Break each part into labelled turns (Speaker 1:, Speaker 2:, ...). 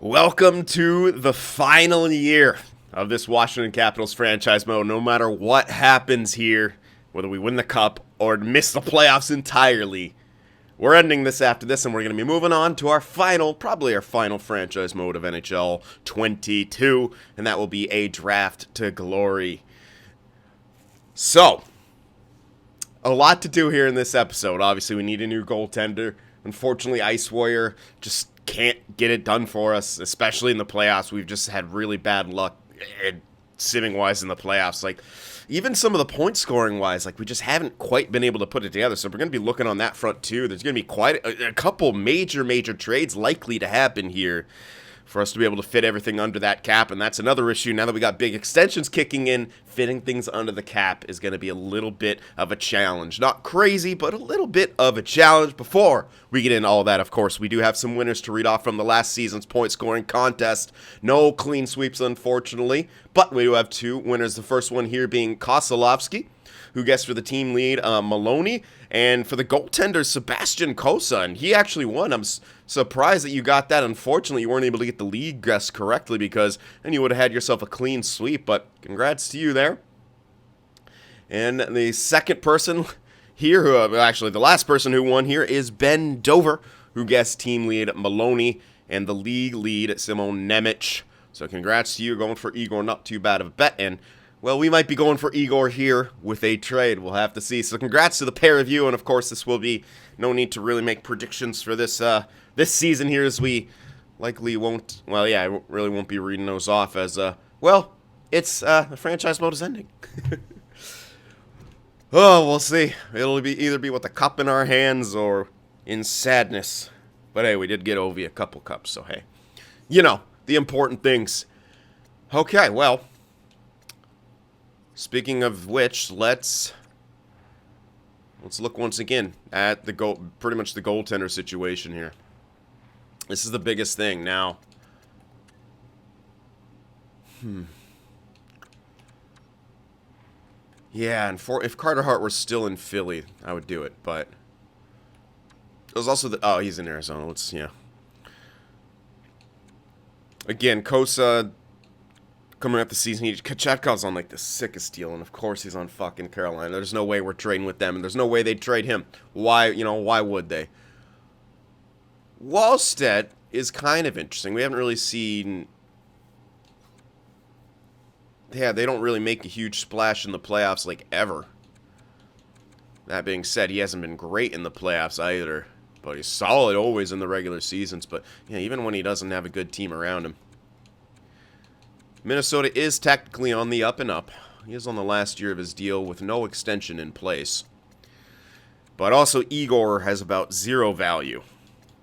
Speaker 1: Welcome to the final year of this Washington Capitals franchise mode. No matter what happens here, whether we win the cup or miss the playoffs entirely, we're ending this after this, and we're going to be moving on to probably our final franchise mode of NHL 22, and that will be a draft to glory. So, a lot to do here in this episode. Obviously, we need a new goaltender. Unfortunately, Ice Warrior just can't get it done for us, especially in the playoffs. We've just had really bad luck simming-wise in the playoffs. Like, even some of the point scoring-wise, like, we just haven't quite been able to put it together. So we're going to be looking on that front, too. There's going to be quite a couple major trades likely to happen here for us to be able to fit everything under that cap, and that's another issue. Now that we got big extensions kicking in, fitting things under the cap is going to be a little bit of a challenge. Not crazy, but a little bit of a challenge. Before we get into all that, of course, we do have some winners to read off from the last season's point-scoring contest. No clean sweeps, unfortunately, but we do have two winners. The first one here being Kosalovsky, who guessed for the team lead, Maloney, and for the goaltender, Sebastian Kosa, and he actually won. I'm surprised that you got that. Unfortunately, you weren't able to get the league guess correctly, because then you would have had yourself a clean sweep, but congrats to you there. And the second person here, actually the last person who won here, is Ben Dover, who guessed team lead Maloney and the league lead Simon Nemec. So congrats to you, going for Igor, not too bad of a bet, and well, we might be going for Igor here with a trade. We'll have to see. So congrats to the pair of you, and of course this will be no need to really make predictions for this this season here, as we likely won't. Well, yeah, I really won't be reading those off as well, it's the franchise mode is ending. Oh, we'll see. It'll be either be with the cup in our hands or in sadness. But hey, we did get Ovi a couple cups, so hey, you know the important things. Okay, well. Speaking of which, let's look once again at the pretty much the goaltender situation here. This is the biggest thing now. Yeah, and if Carter Hart were still in Philly, I would do it, but it was also oh, he's in Arizona. Again, Kosa. Coming up the season, Kachevkov's on like the sickest deal, and of course he's on fucking Carolina. There's no way we're trading with them, and there's no way they'd trade him. Why, why would they? Wallstedt is kind of interesting. We haven't really seen. Yeah, they don't really make a huge splash in the playoffs like ever. That being said, he hasn't been great in the playoffs either, but he's solid always in the regular seasons. But yeah, even when he doesn't have a good team around him. Minnesota is technically on the up and up. He is on the last year of his deal with no extension in place. But also Igor has about 0 value,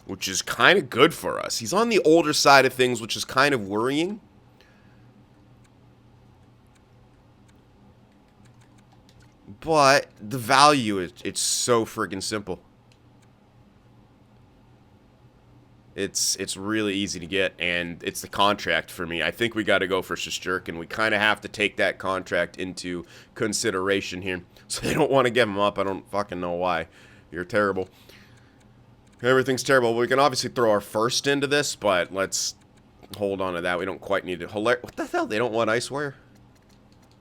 Speaker 1: which is kind of good for us. He's on the older side of things, which is kind of worrying. But the value, it's so friggin' simple. It's really easy to get, and it's the contract for me. I think we got to go for Shesterkin. We kind of have to take that contract into consideration here. So they don't want to give him up. I don't fucking know why. You're terrible. Everything's terrible. We can obviously throw our first into this, but let's hold on to that. We don't quite need it. What the hell? They don't want Ice Warrior?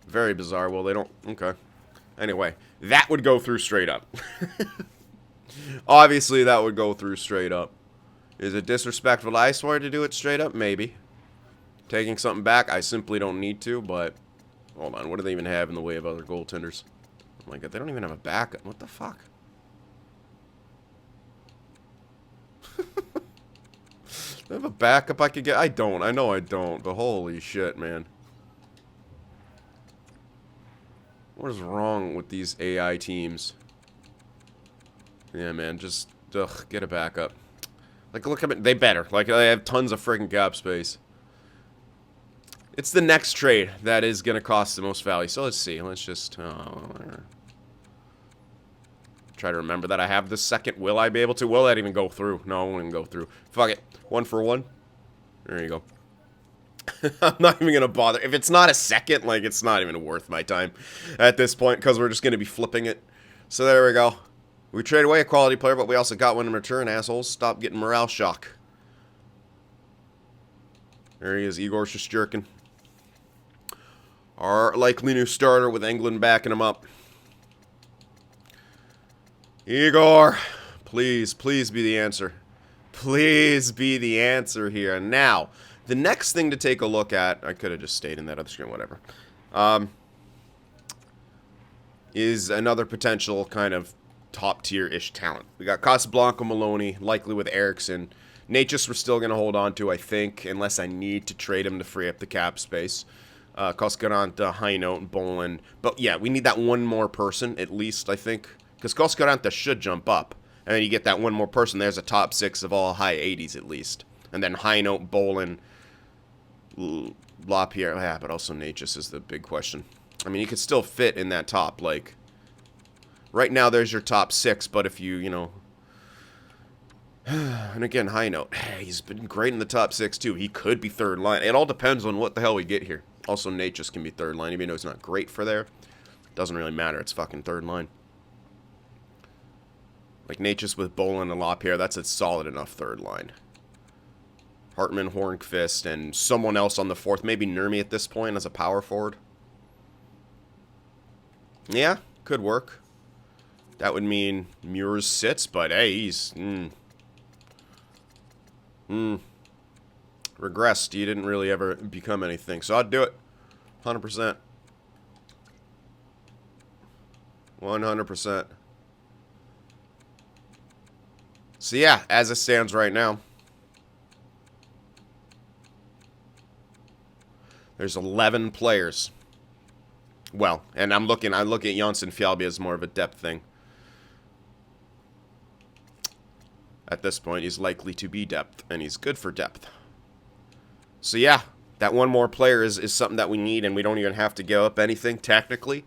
Speaker 1: Very bizarre. Well, they don't. Okay. Anyway, that would go through straight up. Obviously, that would go through straight up. Is it disrespectful to Ice Warrior to do it straight up? Maybe. Taking something back, I simply don't need to, but hold on. What do they even have in the way of other goaltenders? Oh my god, they don't even have a backup. What the fuck? They have a backup I could get? I don't. I know I don't, but holy shit, man. What is wrong with these AI teams? Yeah, man, just, get a backup. Like, look at it. They better. Like, they have tons of friggin' cap space. It's the next trade that is going to cost the most value. So let's see. Let's just try to remember that I have the second. Will I be able to? Will that even go through? No, it won't even go through. Fuck it. 1 for 1. There you go. I'm not even going to bother. If it's not a second, like, it's not even worth my time at this point, because we're just going to be flipping it. So there we go. We traded away a quality player, but we also got one in return, assholes. Stop getting morale shock. There he is, Igor Shesterkin. Our likely new starter with England backing him up. Igor, please, please be the answer. Please be the answer here. And now, the next thing to take a look at, I could have just stayed in that other screen, whatever, is another potential kind of top-tier-ish talent. We got Casablanca, Maloney, likely with Eriksson. Natchez we're still going to hold on to, I think, unless I need to trade him to free up the cap space. Koskaranta, Heinote, and Bolin. But yeah, we need that one more person, at least, I think. Because Koskaranta should jump up. And then you get that one more person. There's a top 6 of all high 80s, at least. And then Heinote, Bolin, LaPierre. Yeah, but also Natchez is the big question. I mean, you could still fit in that top, like... Right now, there's your top 6, but if you know... And again, Heinote. He's been great in the top 6, too. He could be third line. It all depends on what the hell we get here. Also, Natchez can be third line, even though he's not great for there. Doesn't really matter. It's fucking third line. Like, Natchez with Bolin and LaPierre, that's a solid enough third line. Hartman, Hornqvist, and someone else on the fourth. Maybe Nurmi at this point as a power forward. Yeah, could work. That would mean Muirs sits, but hey, he's... regressed. He didn't really ever become anything. So I'd do it. 100%. 100%. So yeah, as it stands right now, there's 11 players. Well, and I'm looking at CynFtWProductions as more of a depth thing. At this point, he's likely to be depth, and he's good for depth. So yeah, that one more player is something that we need, and we don't even have to give up anything, technically.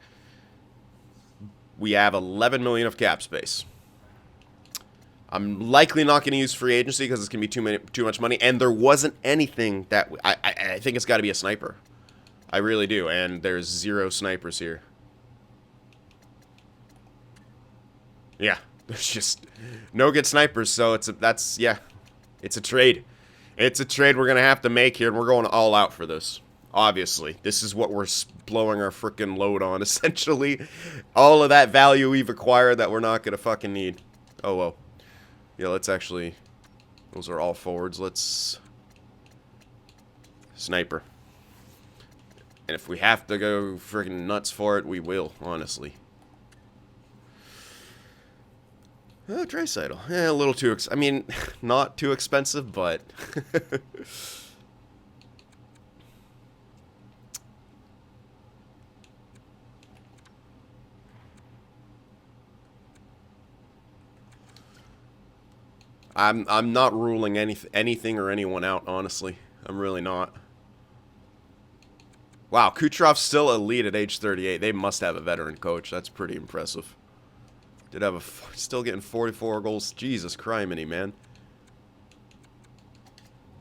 Speaker 1: We have 11 million of cap space. I'm likely not going to use free agency because it's going to be too much money, and there wasn't anything that... I think it's got to be a sniper. I really do, and there's 0 snipers here. Yeah, there's just no good snipers, so it's a trade. It's a trade we're going to have to make here, and we're going all out for this. Obviously, this is what we're blowing our frickin' load on, essentially. All of that value we've acquired that we're not going to fucking need. Oh, well. Yeah, let's actually... Those are all forwards. Let's... Sniper. And if we have to go freaking nuts for it, we will, honestly. Oh, Draisaitl. Yeah, a little too... I mean, not too expensive, but... I'm not ruling anything or anyone out, honestly. I'm really not. Wow, Kucherov's still elite at age 38. They must have a veteran coach. That's pretty impressive. Did have still getting 44 goals. Jesus criminy, man.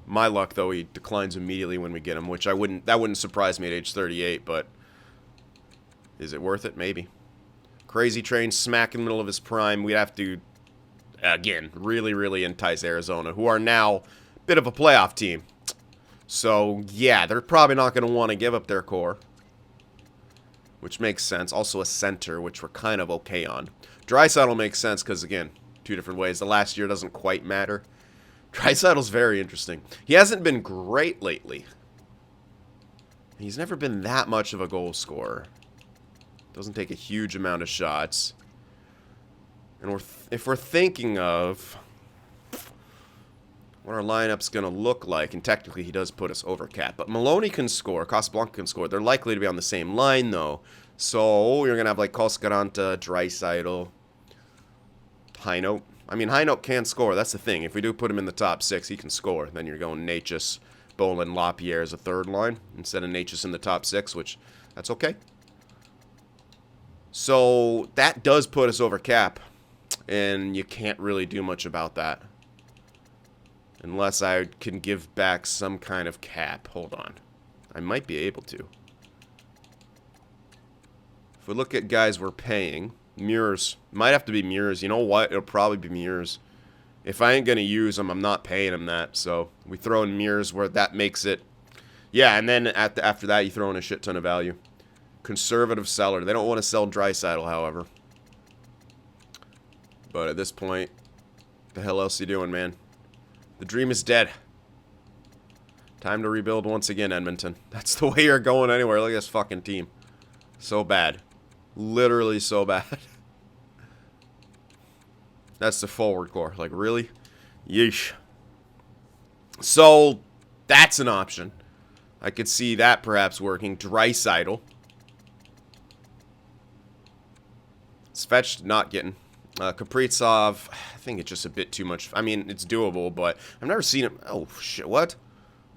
Speaker 1: My luck, though, he declines immediately when we get him, which that wouldn't surprise me at age 38, but is it worth it? Maybe. Crazy Train smack in the middle of his prime. We'd have to, again, really, really entice Arizona, who are now a bit of a playoff team. So, yeah, they're probably not going to want to give up their core, which makes sense. Also a center, which we're kind of okay on. Draisaitl makes sense because, again, 2 different ways. The last year doesn't quite matter. Draisaitl's very interesting. He hasn't been great lately. He's never been that much of a goal scorer. Doesn't take a huge amount of shots. And if we're thinking of what our lineup's going to look like, and technically he does put us over cap, but Maloney can score, Casablanca can score. They're likely to be on the same line, though. So you're going to have, like, Koskaranta, Draisaitl, Heinote. I mean, Heinote can score. That's the thing. If we do put him in the top 6, he can score. Then you're going Natchez, Bolin, LaPierre as a third line instead of Natchez in the top 6, which, that's okay. So that does put us over cap, and you can't really do much about that. Unless I can give back some kind of cap. Hold on. I might be able to. If we look at guys we're paying, Muirs. Might have to be Muirs. You know what? It'll probably be Muirs. If I ain't going to use him, I'm not paying him that. So we throw in Muirs where that makes it Yeah, and then after that, you throw in a shit ton of value. Conservative seller. They don't want to sell Draisaitl, however. But at this point, the hell else are you doing, man? The dream is dead. Time to rebuild once again, Edmonton. That's the way you're going anywhere. Look at this fucking team. So bad. Literally so bad. That's the forward core. Like, really? Yeesh. So, that's an option. I could see that perhaps working. Draisaitl. Svech not getting. Kaprizov, I think it's just a bit too much. I mean, it's doable, but I've never seen him. Oh, shit, what?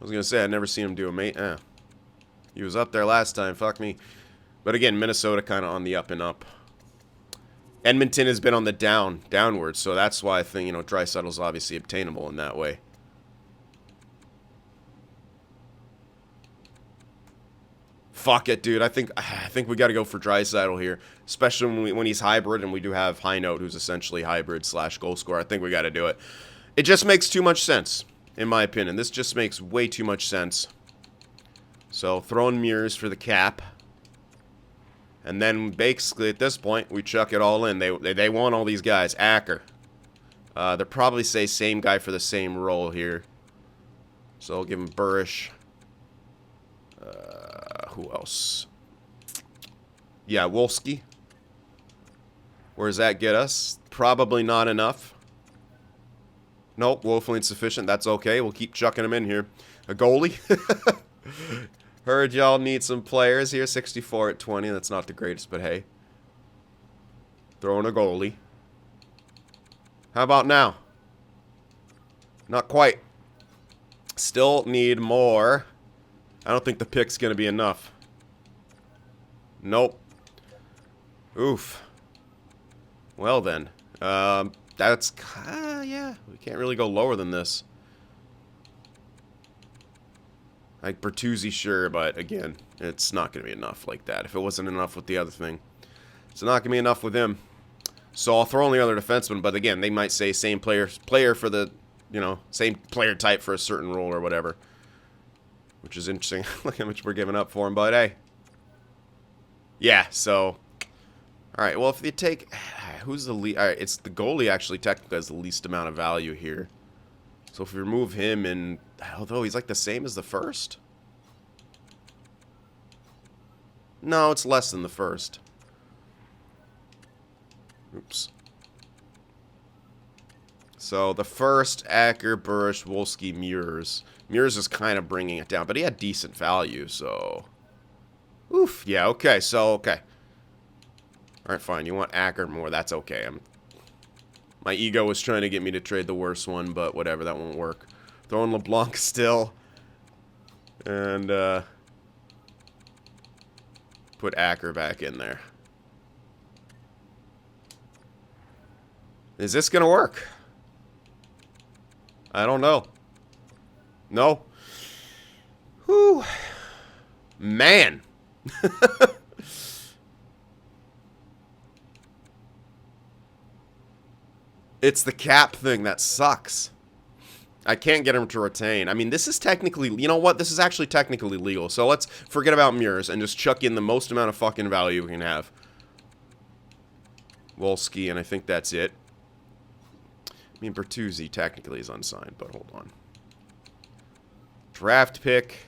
Speaker 1: I was going to say, I've never seen him do a mate. He was up there last time. Fuck me. But again, Minnesota kind of on the up and up. Edmonton has been on the downward, so that's why I think, you know, Draisaitl's obviously obtainable in that way. Fuck it, dude. I think we got to go for Draisaitl here, especially when he's hybrid, and we do have High Note, who's essentially hybrid / goal scorer. I think we got to do it. It just makes too much sense, in my opinion. This just makes way too much sense. So throwing Mures for the cap, and then basically at this point we chuck it all in. They want all these guys. Acker. They'll probably say same guy for the same role here. So I'll give him Burish. Who else? Yeah, Wolski. Where does that get us? Probably not enough. Nope, woefully insufficient. That's okay. We'll keep chucking them in here. A goalie. Heard y'all need some players here. 64 at 20. That's not the greatest, but hey. Throwing a goalie. How about now? Not quite. Still need more. I don't think the pick's going to be enough. Nope. Oof. Well then. That's... yeah. We can't really go lower than this. Like Bertuzzi, sure, but again, it's not going to be enough like that. If it wasn't enough with the other thing. It's not going to be enough with him. So I'll throw in the other defenseman, but again, they might say same player for the, you know, same player type for a certain role or whatever. Which is interesting. Look how much we're giving up for him, but hey. Yeah, so... Alright, well, if you take... Who's the least... Alright, it's the goalie actually technically has the least amount of value here. So if we remove him and... Although he's like the same as the first? No, it's less than the first. Oops. So the first, Acker, Burish, Wolski, Mures. Mures is kind of bringing it down, but he had decent value, so... Oof, yeah, okay, so, okay. Alright, fine, you want Acker more, that's okay. My ego was trying to get me to trade the worst one, but whatever, that won't work. Throwing LeBlanc still. And, put Acker back in there. Is this gonna work? I don't know. No. Whew. Man. It's the cap thing that sucks. I can't get him to retain. I mean, this is technically... You know what? This is actually technically legal. So let's forget about Mures and just chuck in the most amount of fucking value we can have. Wolski, and I think that's it. I mean, Bertuzzi technically is unsigned, but hold on. Draft pick.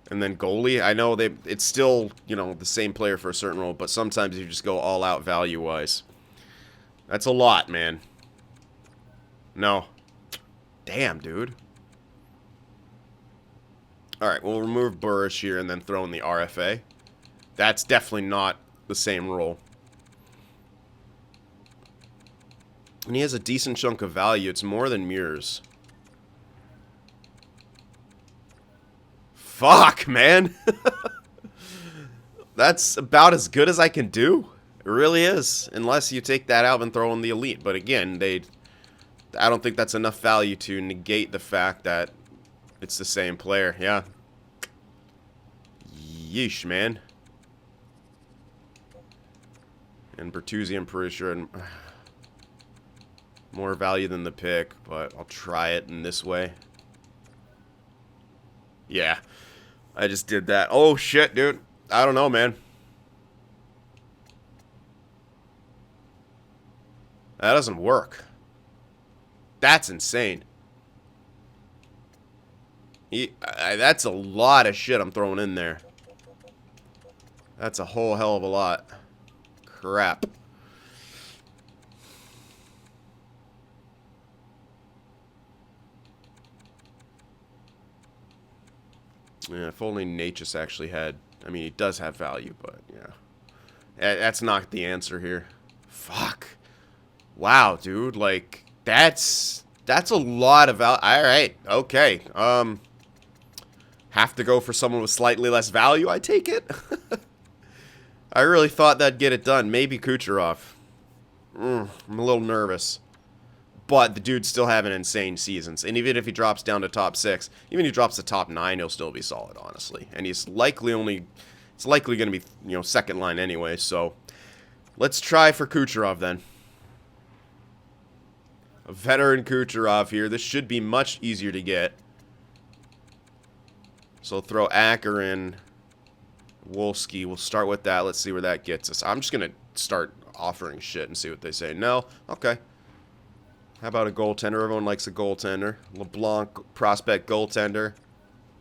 Speaker 1: And then goalie. I know it's still, you know, the same player for a certain role, but sometimes you just go all out value-wise. That's a lot, man. No. Damn, dude. Alright, we'll remove Burish here and then throw in the RFA. That's definitely not the same role. And he has a decent chunk of value. It's more than Mures. Fuck, man. That's about as good as I can do. It really is. Unless you take that out and throw in the elite. But again, I don't think that's enough value to negate the fact that it's the same player. Yeah. Yeesh, man. And Bertuzzi, I'm pretty sure... More value than the pick, but I'll try it in this way. Yeah, I just did that. Oh, shit, dude. I don't know, man. That doesn't work. That's insane. That's a lot of shit I'm throwing in there. That's a whole hell of a lot. Crap. Yeah, if only Natchez actually had... I mean, he does have value, but yeah. That's not the answer here. Fuck. Wow, dude. Like, that's a lot of value. Alright, okay. Have to go for someone with slightly less value, I take it? I really thought that'd get it done. Maybe Kucherov. I'm a little nervous. But the dude's still having insane seasons. And even if he drops down to top 6, even if he drops to top 9, he'll still be solid, honestly. And he's likely only... It's likely going to be, you know, second line anyway, so... Let's try for Kucherov, then. A veteran Kucherov here. This should be much easier to get. So throw Acker in. Wolski. We'll start with that. Let's see where that gets us. I'm just going to start offering shit and see what they say. No? Okay. How about a goaltender? Everyone likes a goaltender. LeBlanc, prospect goaltender.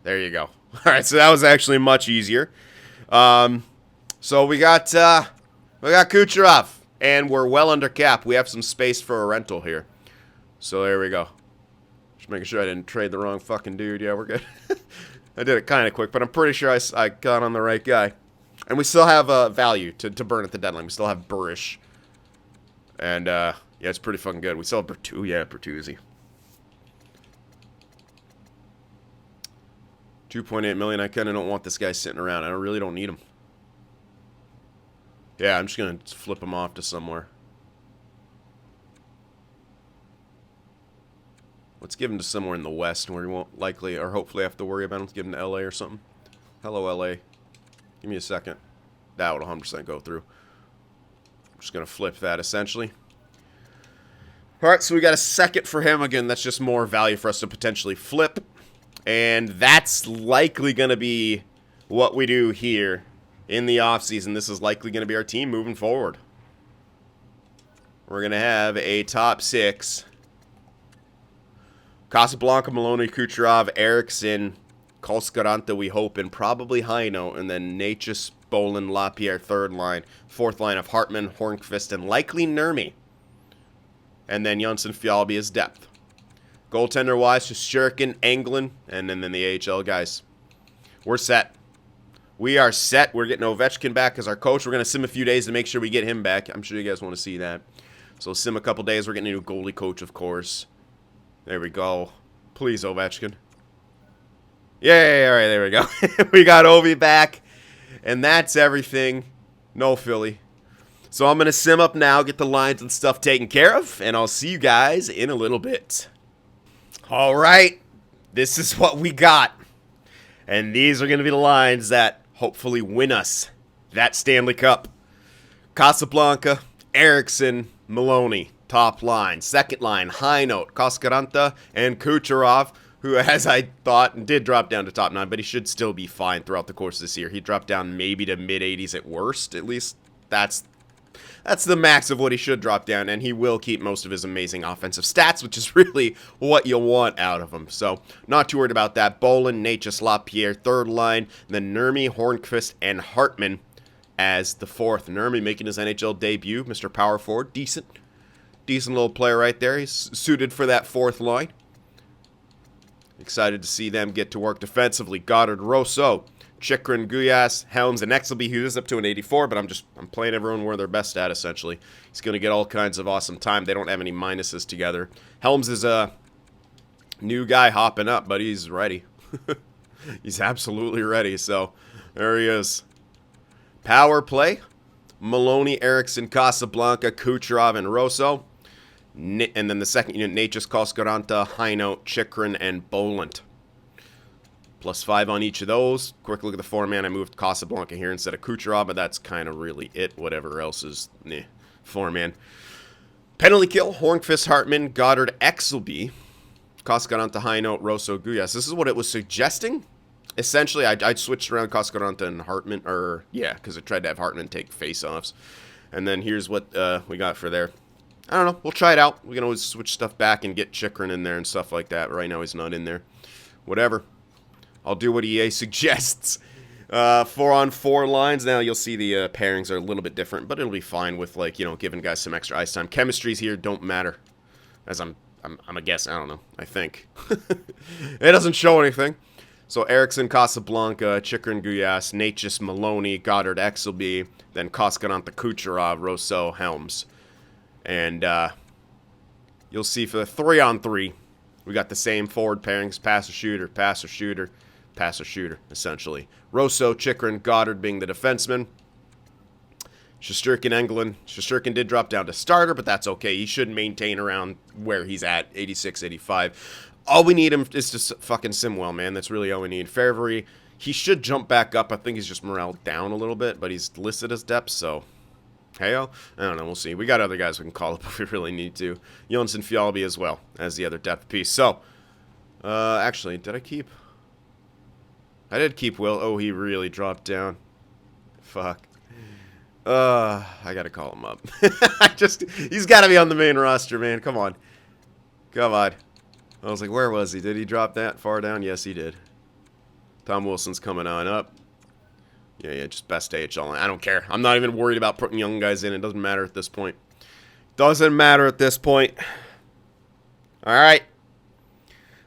Speaker 1: There you go. All right, so that was actually much easier. So we got Kucherov, and we're well under cap. We have some space for a rental here. So there we go. Just making sure I didn't trade the wrong fucking dude. Yeah, we're good. I did it kind of quick, but I'm pretty sure I got on the right guy. And we still have value to burn at the deadline. We still have Burish. And, yeah, it's pretty fucking good. We still have Bertuzzi. Yeah, Bertuzzi. 2.8 million. I kind of don't want this guy sitting around. I really don't need him. Yeah, I'm just going to flip him off to somewhere. Let's give him to somewhere in the West where he won't likely or hopefully have to worry about him. Let's give him to LA or something. Hello, LA. Give me a second. That would 100% go through. I'm just going to flip that, essentially. Alright, so we got a second for him. Again, that's just more value for us to potentially flip. And that's likely going to be what we do here in the offseason. This is likely going to be our team moving forward. We're going to have a top 6. Casablanca, Maloney, Kucherov, Eriksson, Kolskaranta, we hope, and probably Heino, and then Natchez, Bolin, Lapierre, third line. Fourth line of Hartman, Hornqvist, and likely Nurmi. And then Janssen Fjallby is depth. Goaltender-wise, just Shuriken, Englund, and then the AHL guys. We're set. We are set. We're getting Ovechkin back as our coach. We're going to sim a few days to make sure we get him back. I'm sure you guys want to see that. So sim a couple days. We're getting a new goalie coach, of course. There we go. Please, Ovechkin. Yay, all right, there we go. We got Ovi back. And that's everything. No Philly. So I'm going to sim up now, get the lines and stuff taken care of, and I'll see you guys in a little bit. All right. This is what we got. And these are going to be the lines that hopefully win us that Stanley Cup. Casablanca, Eriksson, Maloney. Top line. Second line, Heino, Koskaranta, and Kucherov, who, as I thought, did drop down to top 9, but he should still be fine throughout the course of this year. He dropped down maybe to mid-80s at worst. At least that's the max of what he should drop down, and he will keep most of his amazing offensive stats, which is really what you want out of him. So, not too worried about that. Bolin, Natchez, Lapierre, third line, then Nurmi, Hornqvist, and Hartman as the fourth. Nurmi making his NHL debut, Mr. Power Forward, decent little player right there. He's suited for that fourth line. Excited to see them get to work defensively. Goddard, Rosso, Chikrin, Guyas, Helms, and Exelby, who is up to an 84, but I'm playing everyone where they're best at, essentially. He's going to get all kinds of awesome time. They don't have any minuses together. Helms is a new guy hopping up, but he's ready. He's absolutely ready, so there he is. Power play. Maloney, Eriksson, Casablanca, Kucherov, and Rosso. And then the second unit, Natchez, Koskaranta, Heino, Chikrin, and Bolin. +5 on each of those. Quick look at the 4-man. I moved Casablanca here instead of Kucherov, but that's kind of really it. Whatever else is, 4-man. Penalty kill, Hornqvist, Hartman, Goddard, Exelby, Koskaranta, Heino, Rosso, Guyas. This is what it was suggesting. Essentially, I'd switched around Cascaranta and Hartman, or, yeah, because I tried to have Hartman take face-offs. And then here's what we got for there. I don't know. We'll try it out. We can always switch stuff back and get Chikrin in there and stuff like that. But right now, he's not in there. Whatever. I'll do what EA suggests. 4-on-4 lines. Now, you'll see the pairings are a little bit different, but it'll be fine with, like, you know, giving guys some extra ice time. Chemistries here don't matter, as I'm a guess. I don't know. I think. It doesn't show anything. So, Eriksson, Casablanca, Chikrin, Guyas, Natchez, Maloney, Goddard, Exelby, then Cascaranta, Kucherov, Rousseau, Helms. And you'll see for the 3-on-3, we got the same forward pairings, passer-shooter, passer-shooter, passer-shooter, essentially. Rousseau, Chikrin, Goddard being the defenseman. Shesterkin, Engelland. Shesterkin did drop down to starter, but that's okay. He should maintain around where he's at, 86, 85. All we need him is to fucking sim well, man. That's really all we need. Fervery, he should jump back up. I think he's just morale down a little bit, but he's listed as depth, so... Heyo? I don't know, we'll see. We got other guys we can call up if we really need to. Jonsson Fjallby as well as the other depth piece. So, actually, did I keep... I did keep Will. Oh, he really dropped down. Fuck. I gotta call him up. He's gotta be on the main roster, man. Come on. Come on. I was like, where was he? Did he drop that far down? Yes, he did. Tom Wilson's coming on up. Yeah, just best AHL. I don't care. I'm not even worried about putting young guys in. It doesn't matter at this point. Doesn't matter at this point. All right.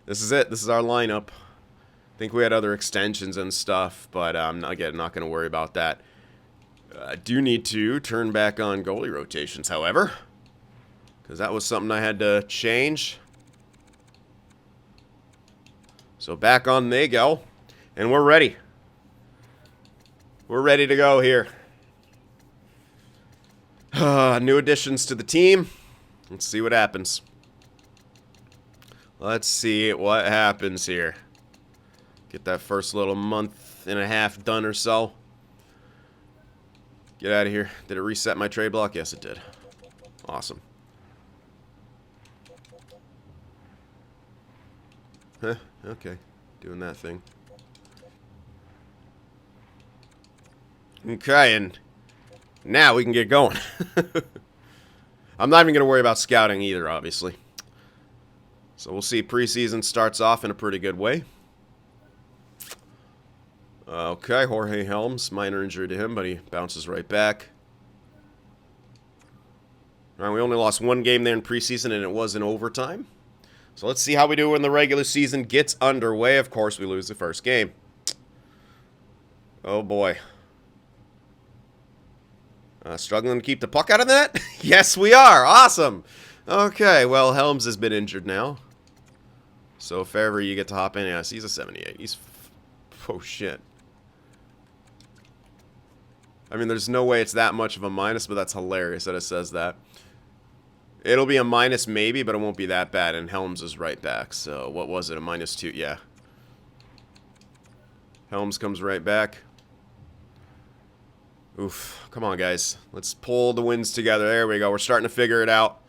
Speaker 1: This is it. This is our lineup. I think we had other extensions and stuff, but again, not going to worry about that. I do need to turn back on goalie rotations, however, because that was something I had to change. So back on they go, and we're ready. We're ready to go here. New additions to the team. Let's see what happens. Let's see what happens here. Get that first little month and a half done or so. Get out of here. Did it reset my trade block? Yes, it did. Awesome. Huh, okay. Doing that thing. Okay, and now we can get going. I'm not even going to worry about scouting either, obviously. So we'll see. Preseason starts off in a pretty good way. Okay, Jorge Helms. Minor injury to him, but he bounces right back. All right, we only lost one game there in preseason, and it was in overtime. So let's see how we do when the regular season gets underway. Of course, we lose the first game. Oh, boy. Struggling to keep the puck out of that? Yes, we are. Awesome. Okay, well, Helms has been injured now. So if ever you get to hop in, yes, he's a 78. He's... oh, shit. I mean, there's no way it's that much of a minus, but that's hilarious that it says that. It'll be a minus maybe, but it won't be that bad, and Helms is right back. So what was it, a -2? Yeah. Helms comes right back. Oof. Come on, guys. Let's pull the wins together. There we go. We're starting to figure it out.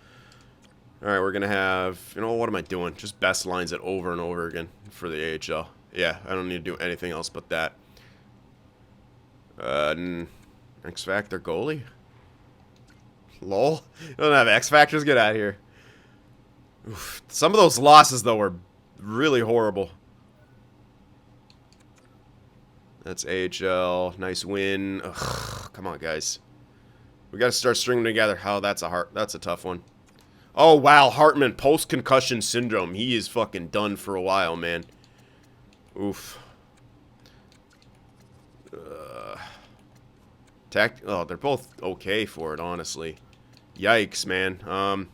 Speaker 1: All right, we're going to have... you know, what am I doing? Just best lines it over and over again for the AHL. Yeah, I don't need to do anything else but that. X Factor goalie? Lol. You don't have X Factors? Get out of here. Oof. Some of those losses, though, were really horrible. That's AHL. Nice win. Ugh, come on, guys. We got to start stringing together. Oh, that's a tough one. Oh, wow. Hartman, post-concussion syndrome. He is fucking done for a while, man. Oof. Oh, they're both okay for it, honestly. Yikes, man.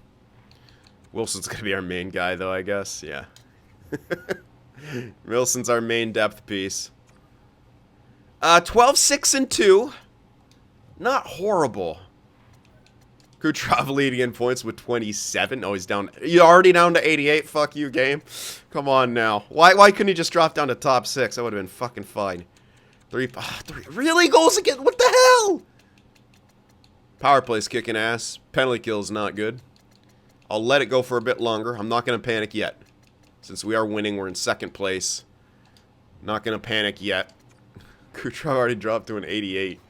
Speaker 1: Wilson's going to be our main guy, though, I guess. Yeah. Wilson's our main depth piece. 12-6-2. Not horrible. Kucherov leading in points with 27. Oh, he's down. You're already down to 88. Fuck you, game. Come on now. Why couldn't he just drop down to top 6? That would have been fucking fine. Three. Really? Goals again? What the hell? Power play's kicking ass. Penalty kill's not good. I'll let it go for a bit longer. I'm not going to panic yet. Since we are winning, we're in second place. Not going to panic yet. Kucherov already dropped to an 88.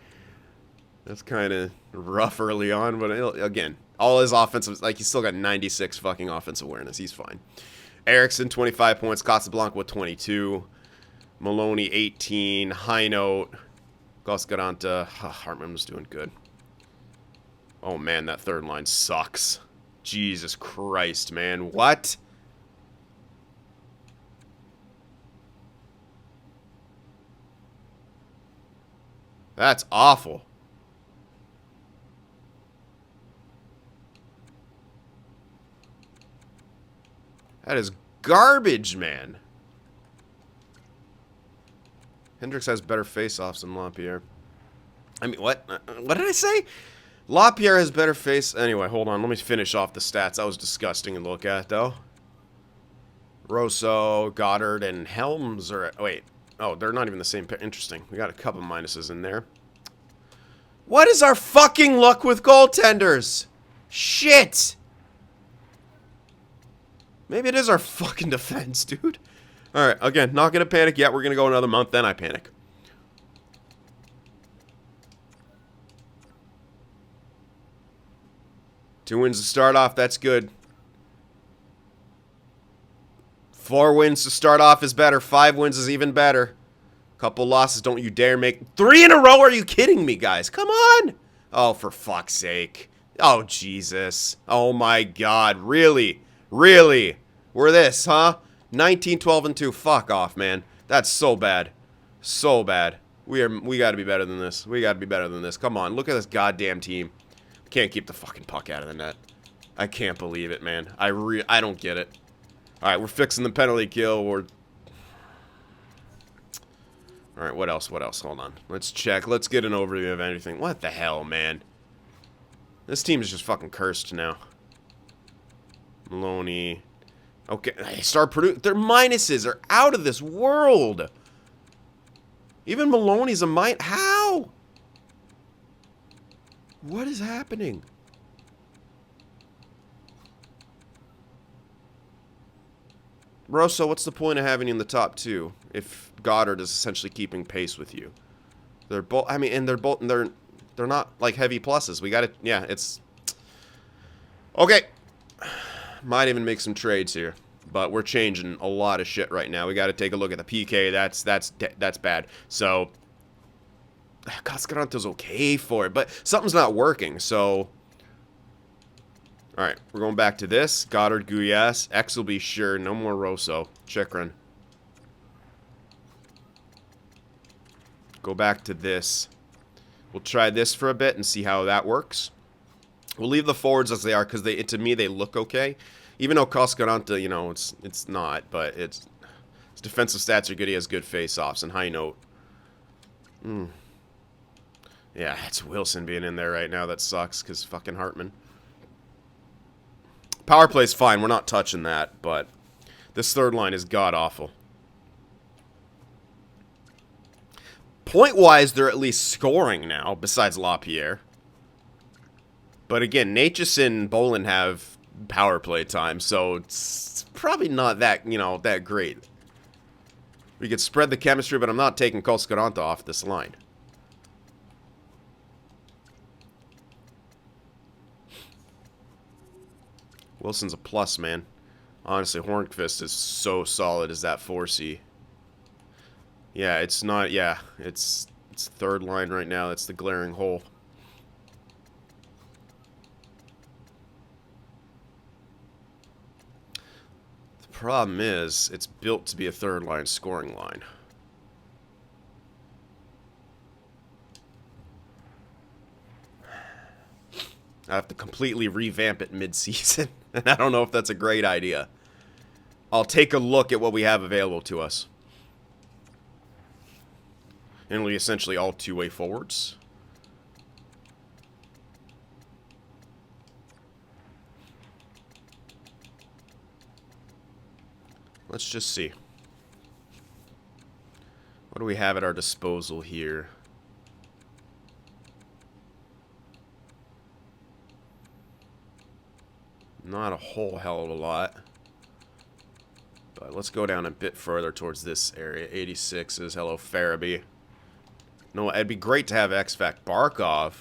Speaker 1: That's kind of rough early on, but again, all his offensive, like, he's still got 96 fucking offensive awareness. He's fine. Erickson, 25 points. Casablanca with 22. Maloney, 18. High note. Goscaranta. Hartman was doing good. Oh, man, that third line sucks. Jesus Christ, man. What? That's awful. That is garbage, man. Hendricks has better face-offs than LaPierre. I mean, what? What did I say? LaPierre has better face... Anyway, hold on. Let me finish off the stats. That was disgusting to look at, though. Rosso, Goddard, and Helms are... Wait. Oh, they're not even the same pair. Interesting. We got a couple minuses in there. What is our fucking luck with goaltenders? Shit! Maybe it is our fucking defense, dude. Alright, again, not gonna panic yet. We're gonna go another month, then I panic. Two wins to start off, that's good. 4 wins to start off is better. 5 wins is even better. Couple losses, don't you dare make... 3 in a row? Are you kidding me, guys? Come on! Oh, for fuck's sake. Oh, Jesus. Oh, my God. Really? Really? We're this, huh? 19, 12, and 2. Fuck off, man. That's so bad. So bad. We gotta be better than this. We gotta be better than this. Come on, look at this goddamn team. Can't keep the fucking puck out of the net. I can't believe it, man. I don't get it. Alright, we're fixing the penalty kill. Alright, what else? What else? Hold on. Let's check. Let's get an overview of anything. What the hell, man? This team is just fucking cursed now. Maloney. Okay, start producing. Their minuses are out of this world. Even Maloney's a minus. How? What is happening? Rosso, what's the point of having you in the top 2 if Goddard is essentially keeping pace with you? They're both. I mean, and they're not like heavy pluses. We got to. Yeah, it's okay. Might even make some trades here, but we're changing a lot of shit right now. We got to take a look at the PK. That's bad. So, Cascaranto's okay for it, but something's not working. So, all right, we're going back to this. Goddard, Guyas, X will be sure. No more Rosso. Check run. Go back to this. We'll try this for a bit and see how that works. We'll leave the forwards as they are because to me they look okay. Even though Cascaranta, you know, it's not, but his defensive stats are good. He has good face-offs and high note. Yeah, it's Wilson being in there right now. That sucks because fucking Hartman. Power play's fine. We're not touching that, but this third line is god-awful. Point-wise, they're at least scoring now, besides LaPierre. But again, Natchez and Bolin have power play time, so it's probably not that, you know, that great. We could spread the chemistry, but I'm not taking Cascaranta off this line. Wilson's a plus, man. Honestly, Hornqvist is so solid as that 4C. Yeah, it's not, yeah, it's third line right now. That's the glaring hole. The problem is, it's built to be a third line scoring line. I have to completely revamp it mid-season, and I don't know if that's a great idea. I'll take a look at what we have available to us. And it'll be essentially all two-way forwards. Let's just see. What do we have at our disposal here? Not a whole hell of a lot. But let's go down a bit further towards this area. 86s. Hello, Farabee. No, it'd be great to have X-Fact Barkov.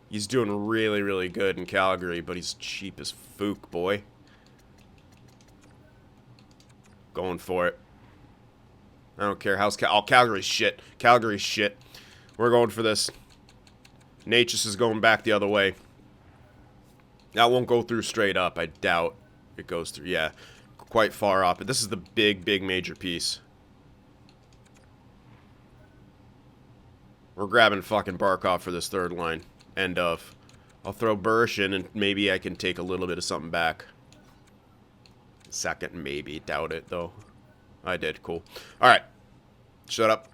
Speaker 1: He's doing really, really good in Calgary, but he's cheap as fook, boy. Going for it. I don't care. How's Calgary's shit. Calgary's shit. We're going for this. Natchez is going back the other way. That won't go through straight up. I doubt it goes through. Yeah, quite far up. But this is the big, big major piece. We're grabbing fucking Barkov for this third line. End of. I'll throw Bursch in and maybe I can take a little bit of something back. Second, maybe. Doubt it, though. I did. Cool. Alright. Shut up.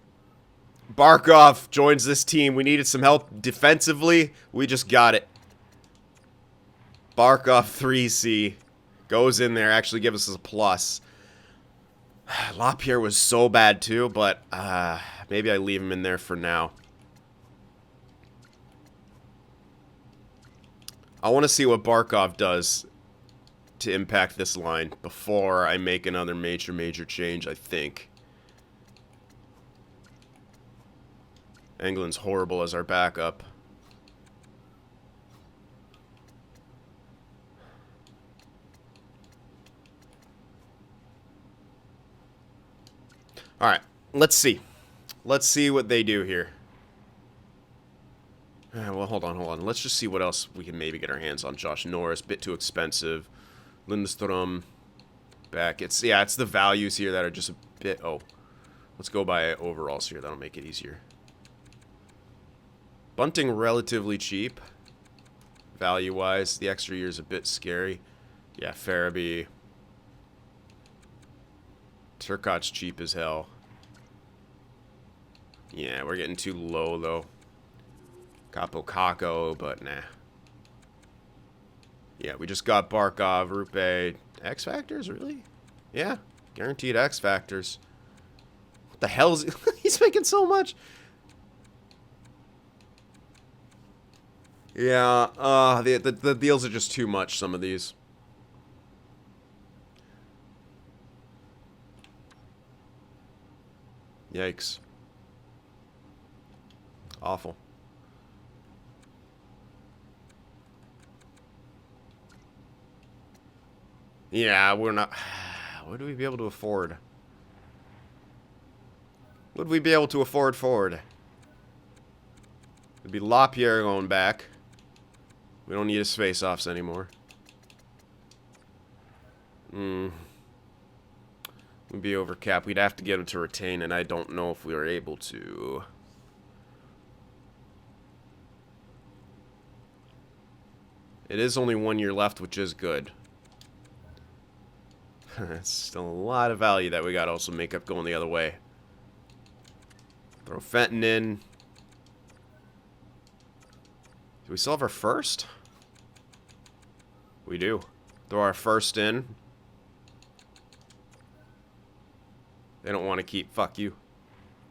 Speaker 1: Barkov joins this team. We needed some help defensively. We just got it. Barkov 3C. Goes in there. Actually gives us a plus. LaPierre was so bad, too, but maybe I leave him in there for now. I want to see what Barkov does to impact this line before I make another major change, I think. England's horrible as our backup. Alright, let's see. Let's see what they do here. Well, hold on. Let's just see what else we can maybe get our hands on. Josh Norris, bit too expensive. Lindstrom, back. It's the values here that are just a bit... Oh, let's go by overalls here. That'll make it easier. Bunting, relatively cheap. Value-wise, the extra year is a bit scary. Yeah, Farabee. Turcotte's cheap as hell. Yeah, we're getting too low, though. Capo Caco, but nah. Yeah, we just got Barkov, Rupe. X Factors, really? Yeah, guaranteed X Factors. What the hell is he? He's making so much. Yeah, the deals are just too much, some of these. Yikes. Awful. Yeah, we're not... What would we be able to afford? Would we be able to afford Ford? It'd be LaPierre going back. We don't need his face-offs anymore. We'd be over cap. We'd have to get him to retain, and I don't know if we were able to. It is only 1 year left, which is good. That's still a lot of value that we got to also make up going the other way. Throw Fenton in. Do we still have our first? We do. Throw our first in. They don't want to keep. Fuck you.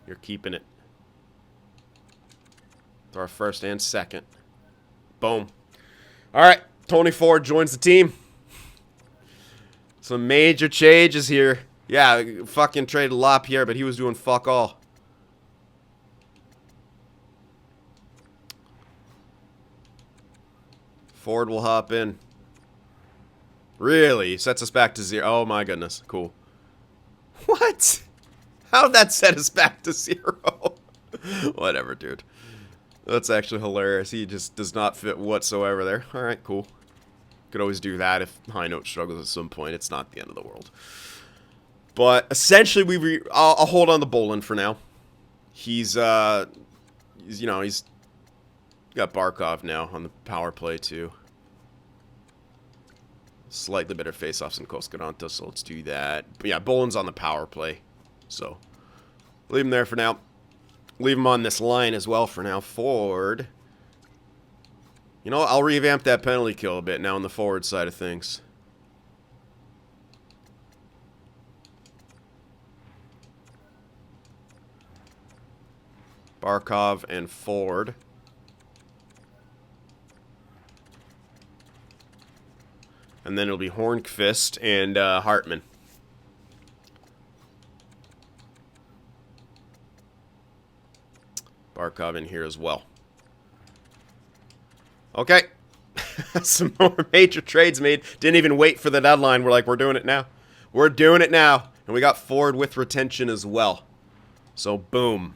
Speaker 1: You're keeping it. Throw our first and second. Boom. Alright. Tony Ford joins the team. Some major changes here. Yeah, fucking traded LaPierre, but he was doing fuck all. Ford will hop in. Really? Sets us back to 0. Oh my goodness. Cool. What? How'd that set us back to 0? Whatever, dude. That's actually hilarious. He just does not fit whatsoever there. Alright, cool. Could always do that if High Note struggles at some point. It's not the end of the world. But essentially, I'll hold on to Bolin for now. He's got Barkov now on the power play too. Slightly better face-offs than Coscarante, so let's do that. But yeah, Bolin's on the power play, so leave him there for now. Leave him on this line as well for now. Ford. You know, I'll revamp that penalty kill a bit now on the forward side of things. Barkov and Ford. And then it'll be Hornqvist and Hartman. Barkov in here as well. Okay. Some more major trades made. Didn't even wait for the deadline. We're like, we're doing it now. We're doing it now. And we got forward with retention as well. So, boom.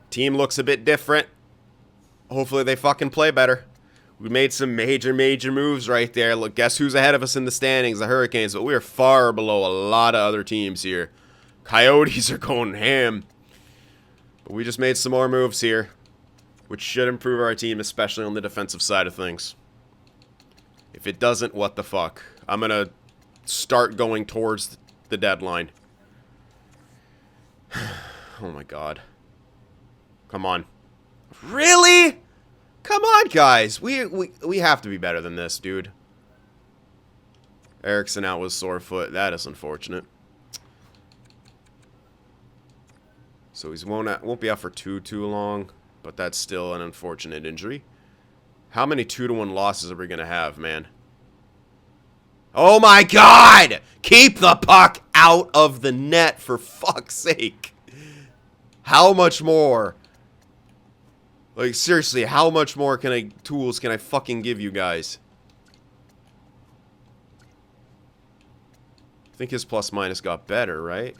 Speaker 1: Team looks a bit different. Hopefully they fucking play better. We made some major moves right there. Look, guess who's ahead of us in the standings? The Hurricanes. But we are far below a lot of other teams here. Coyotes are going ham. But we just made some more moves here, which should improve our team, especially on the defensive side of things. If it doesn't, what the fuck? I'm going to start going towards the deadline. Oh my god. Come on. Really? Come on, guys. We have to be better than this, dude. Eriksson out with sore foot. That is unfortunate. So he won't be out for too long, but that's still an unfortunate injury. How many 2-1 losses are we going to have, man? Oh my god! Keep the puck out of the net, for fuck's sake. How much more? Like, seriously, how much more tools can I fucking give you guys? I think his plus-minus got better, right?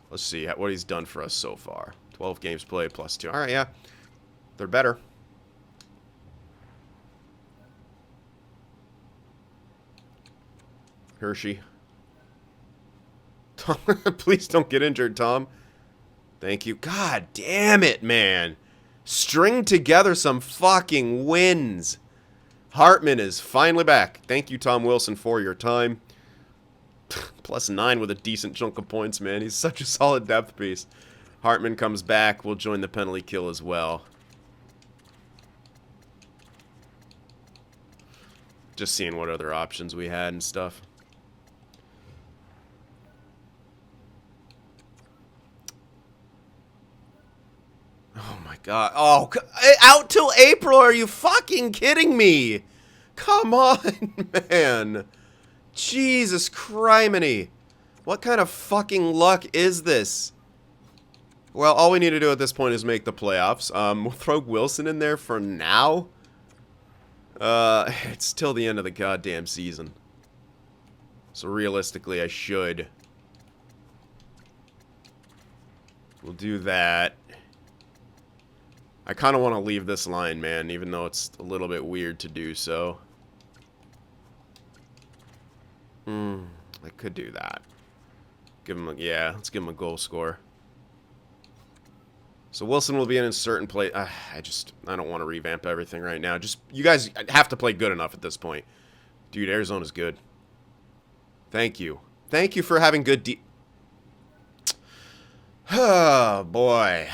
Speaker 1: Let's see what he's done for us so far. 12 games played, +2. Alright, yeah. They're better. Hershey. Please don't get injured, Tom. Thank you. God damn it, man. String together some fucking wins. Hartman is finally back. Thank you, Tom Wilson, for your time. +9 with a decent chunk of points, man. He's such a solid depth piece. Hartman comes back. We'll join the penalty kill as well. Just seeing what other options we had and stuff. Oh my god. Oh, out till April? Are you fucking kidding me? Come on, man. Jesus criminy. What kind of fucking luck is this? Well, all we need to do at this point is make the playoffs. We'll throw Wilson in there for now. It's till the end of the goddamn season. So realistically, I should. We'll do that. I kind of want to leave this line, man, even though it's a little bit weird to do so. I could do that. Give him yeah, let's give him a goal score. So Wilson will be in certain play. I don't want to revamp everything right now. Just, you guys have to play good enough at this point. Dude, Arizona's good. Thank you. Thank you for having good oh, boy.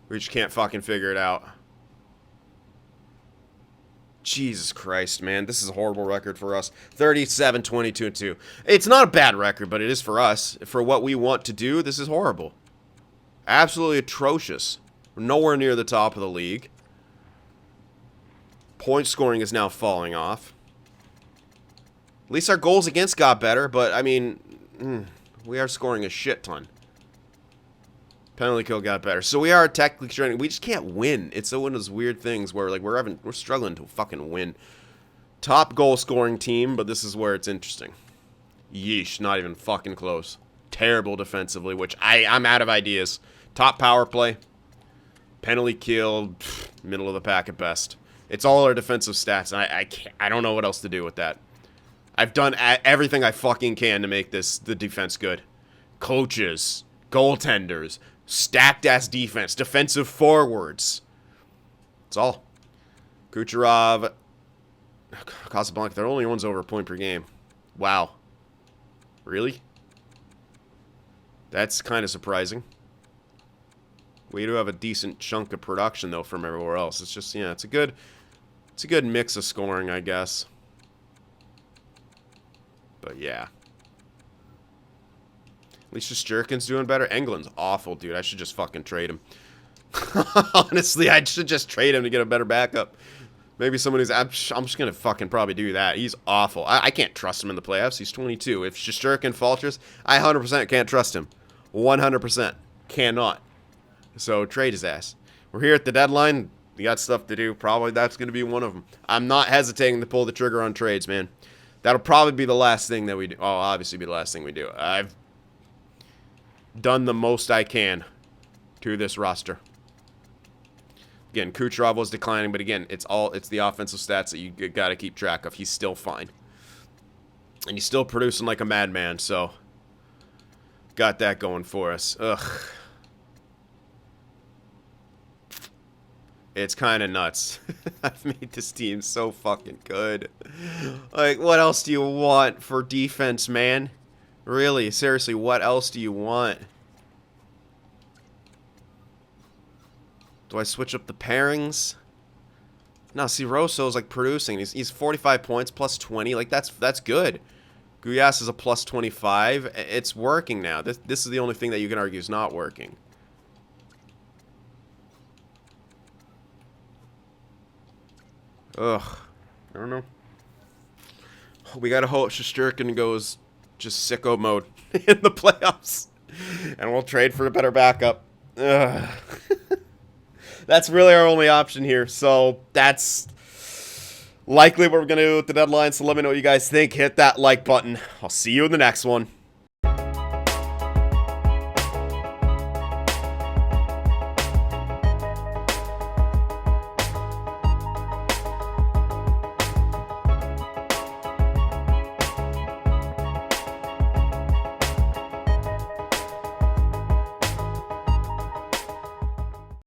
Speaker 1: We just can't fucking figure it out. Jesus Christ, man. This is a horrible record for us. 37-22-2. It's not a bad record, but it is for us. For what we want to do, this is horrible. Absolutely atrocious. We're nowhere near the top of the league. Point scoring is now falling off. At least our goals against got better, but, I mean, we are scoring a shit ton. Penalty kill got better. So we are technically training. We just can't win. It's one of those weird things where like we're struggling to fucking win. Top goal scoring team, but this is where it's interesting. Yeesh, not even fucking close. Terrible defensively, which I'm out of ideas. Top power play. Penalty kill, middle of the pack at best. It's all our defensive stats, and I don't know what else to do with that. I've done everything I fucking can to make the defense good. Coaches, goaltenders, stacked-ass defense, defensive forwards. That's all. Kucherov, Casablanca, they're the only ones over a point per game. Wow. Really? That's kind of surprising. We do have a decent chunk of production, though, from everywhere else. It's just, yeah, it's a good mix of scoring, I guess. But, yeah. At least Shesterkin's doing better. Engelland's awful, dude. I should just fucking trade him. Honestly, I should just trade him to get a better backup. Maybe someone who's... I'm just going to fucking probably do that. He's awful. I can't trust him in the playoffs. He's 22. If Shesterkin falters, I 100% can't trust him. 100%. Cannot. So, trade his ass. We're here at the deadline. We got stuff to do. Probably that's going to be one of them. I'm not hesitating to pull the trigger on trades, man. That'll probably be the last thing that we do. Oh, obviously be the last thing we do. I've done the most I can to this roster. Again, Kucherov was declining, but again, it's the offensive stats that you got to keep track of. He's still fine. And he's still producing like a madman, so got that going for us. Ugh. It's kind of nuts. I've made this team so fucking good. Like, what else do you want for defense, man? Really, seriously, what else do you want? Do I switch up the pairings? No, see, Rosso's like producing. He's 45 points, plus 20. Like, that's good. Guyas is a plus 25. It's working now. This is the only thing that you can argue is not working. Ugh. I don't know. We gotta hope Shesterkin goes just sicko mode in the playoffs. And we'll trade for a better backup. Ugh. That's really our only option here. So that's likely what we're going to do with the deadline. So let me know what you guys think. Hit that like button. I'll see you in the next one.